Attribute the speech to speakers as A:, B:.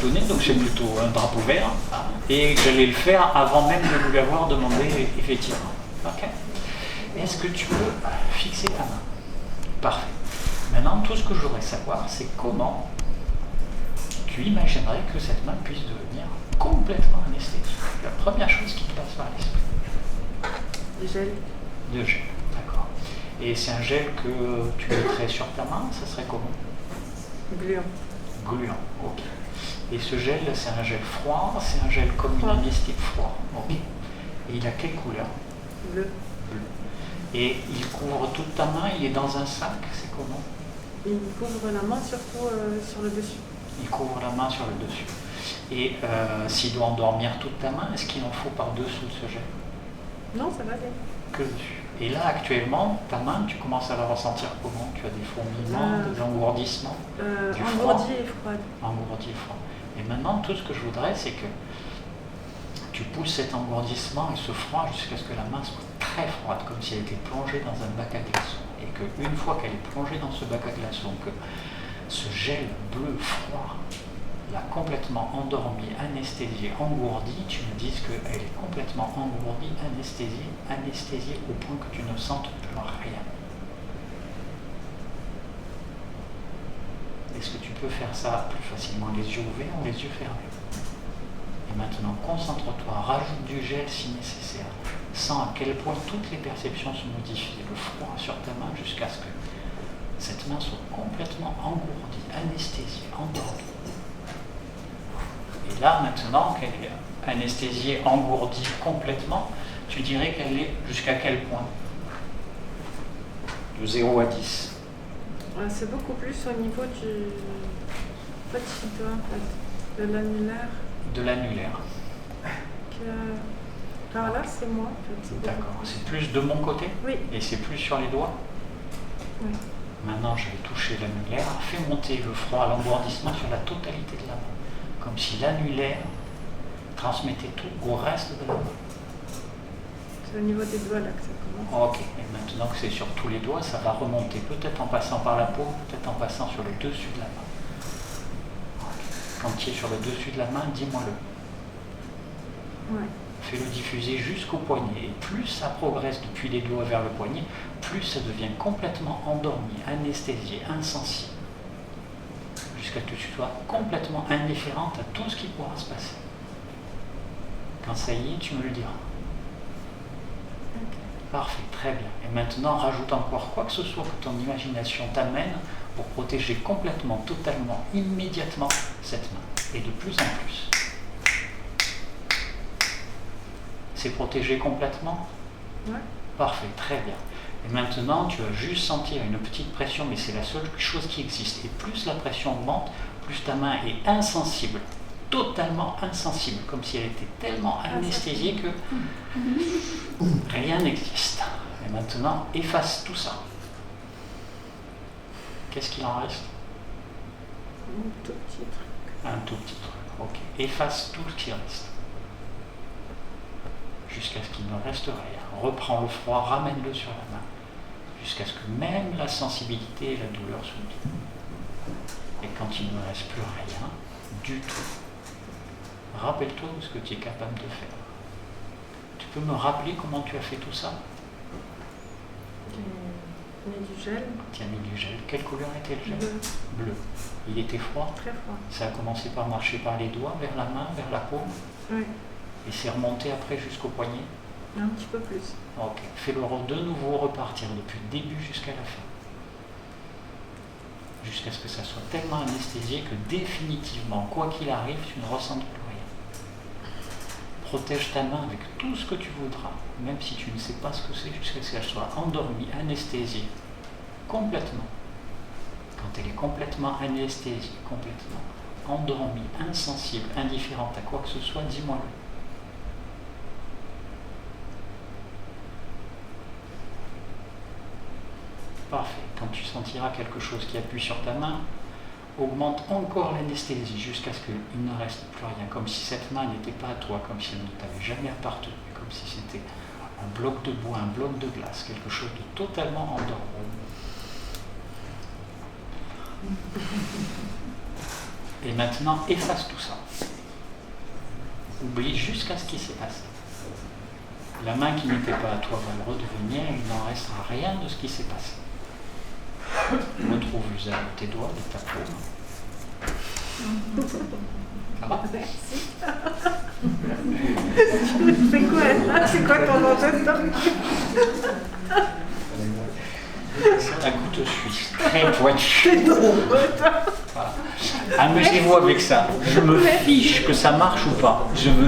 A: donné, donc c'est plutôt un drapeau vert, hein, et j'allais le faire avant même de lui avoir demandé effectivement. Ok. Est-ce que tu peux fixer ta main? Parfait. Maintenant, tout ce que je voudrais savoir, c'est comment tu imaginerais que cette main puisse devenir complètement anesthésique. La première chose qui te passe par l'esprit.
B: Du gel.
A: De gel, d'accord. Et c'est un gel que tu mettrais sur ta main, ça serait comment?
B: Gluant.
A: Gluant, ok. Et ce gel, c'est un gel froid, c'est un gel comme une anesthésie froid, ok. Et il a quelle couleur?
B: Bleu.
A: Bleu. Et il couvre toute ta main, il est dans un sac, c'est comment?
B: Il couvre la main surtout sur le dessus.
A: Il couvre la main sur le dessus. Et s'il doit endormir toute ta main, est-ce qu'il en faut par-dessous de ce gel?
B: Non, ça va aller.
A: Que dessus. Et là, actuellement, ta main, tu commences à la ressentir comment? Tu as des fourmillements, des engourdissements?
B: Engourdie et froide.
A: Engourdie et froid. Et maintenant, tout ce que je voudrais, c'est que tu pousses cet engourdissement et ce froid jusqu'à ce que la main soit très froide, comme si elle était plongée dans un bac à glaçons. Et qu'une fois qu'elle est plongée dans ce bac à glaçons, que ce gel bleu froid l'a complètement endormie, anesthésiée, engourdie, tu me dises qu'elle est complètement engourdie, anesthésiée au point que tu ne sentes plus rien. Est-ce que tu peux faire ça plus facilement les yeux ouverts ou les yeux fermés? Et maintenant, concentre-toi, rajoute du gel si nécessaire. Sens à quel point toutes les perceptions se modifient, le froid sur ta main jusqu'à ce que cette main soit complètement engourdie, anesthésiée, endormie. Et là, maintenant qu'elle est anesthésiée, engourdie complètement, tu dirais qu'elle est jusqu'à quel point? De 0 à 10.
B: C'est beaucoup plus au niveau du petit doigt, en fait, de l'annulaire.
A: De l'annulaire.
B: Par là, c'est moi. En fait.
A: D'accord. C'est plus de mon côté?
B: Oui.
A: Et c'est plus sur les doigts?
B: Oui.
A: Maintenant, je vais toucher l'annulaire. Fais monter le froid, l'engourdissement sur la totalité de la main. Comme si l'annulaire transmettait tout au reste de la main.
B: C'est au niveau des doigts là que ça commence.
A: Ok. Et maintenant que c'est sur tous les doigts, ça va remonter. Peut-être en passant par la paume, peut-être en passant sur le dessus de la main. Quand tu es sur le dessus de la main, dis-moi-le.
B: Ouais.
A: Fais-le diffuser jusqu'au poignet. Et plus ça progresse depuis les doigts vers le poignet, plus ça devient complètement endormi, anesthésié, insensible. Jusqu'à ce que tu sois complètement indifférente à tout ce qui pourra se passer. Quand ça y est, tu me le diras.
B: Okay.
A: Parfait, très bien. Et maintenant, rajoute encore quoi que ce soit que ton imagination t'amène pour protéger complètement, totalement, immédiatement cette main. Et de plus en plus. C'est protégé complètement?
B: Ouais.
A: Parfait, très bien. Et maintenant, tu vas juste sentir une petite pression, mais c'est la seule chose qui existe. Et plus la pression augmente, plus ta main est insensible, totalement insensible, comme si elle était tellement anesthésiée que rien n'existe. Et maintenant, efface tout ça. Qu'est-ce qu'il en reste?
B: Un tout petit truc.
A: Un tout petit truc, ok. Efface tout ce qui reste. Jusqu'à ce qu'il ne reste rien. Reprends le froid, ramène-le sur la main. Jusqu'à ce que même la sensibilité et la douleur s'oublient. Et quand il ne reste plus rien, du tout, rappelle-toi de ce que tu es capable de faire. Tu peux me rappeler comment tu as fait tout ça?
B: J'ai mis du gel.
A: Tu as mis du gel. Quelle couleur était le gel?
B: Bleu.
A: Bleu. Il était froid?
B: Très froid.
A: Ça a commencé par marcher par les doigts, vers la main, vers la paume?
B: Oui.
A: Et c'est remonté après jusqu'au poignet?
B: Un petit peu plus.
A: Ok. Fais-le de nouveau repartir depuis le début jusqu'à la fin. Jusqu'à ce que ça soit tellement anesthésié que définitivement, quoi qu'il arrive, tu ne ressentes plus rien. Protège ta main avec tout ce que tu voudras, même si tu ne sais pas ce que c'est, jusqu'à ce qu'elle soit endormie, anesthésiée, complètement. Quand elle est complètement anesthésiée, complètement endormie, insensible, indifférente à quoi que ce soit, dis-moi-le. Parfait. Quand tu sentiras quelque chose qui appuie sur ta main, augmente encore l'anesthésie jusqu'à ce qu'il ne reste plus rien, comme si cette main n'était pas à toi, comme si elle ne t'avait jamais appartenu, comme si c'était un bloc de bois, un bloc de glace, quelque chose de totalement endormi. Et maintenant, efface tout ça. Oublie jusqu'à ce qui s'est passé. La main qui n'était pas à toi va le redevenir, et il n'en restera rien de ce qui s'est passé. Retrouve l'usage de tes doigts, de ta paume. Ça va?
B: C'est quoi là? C'est quoi ton enjeu?
A: C'est un couteau suisse, très pointu. Voilà. Amusez-vous avec ça. Je me fiche que ça marche ou pas. Je veux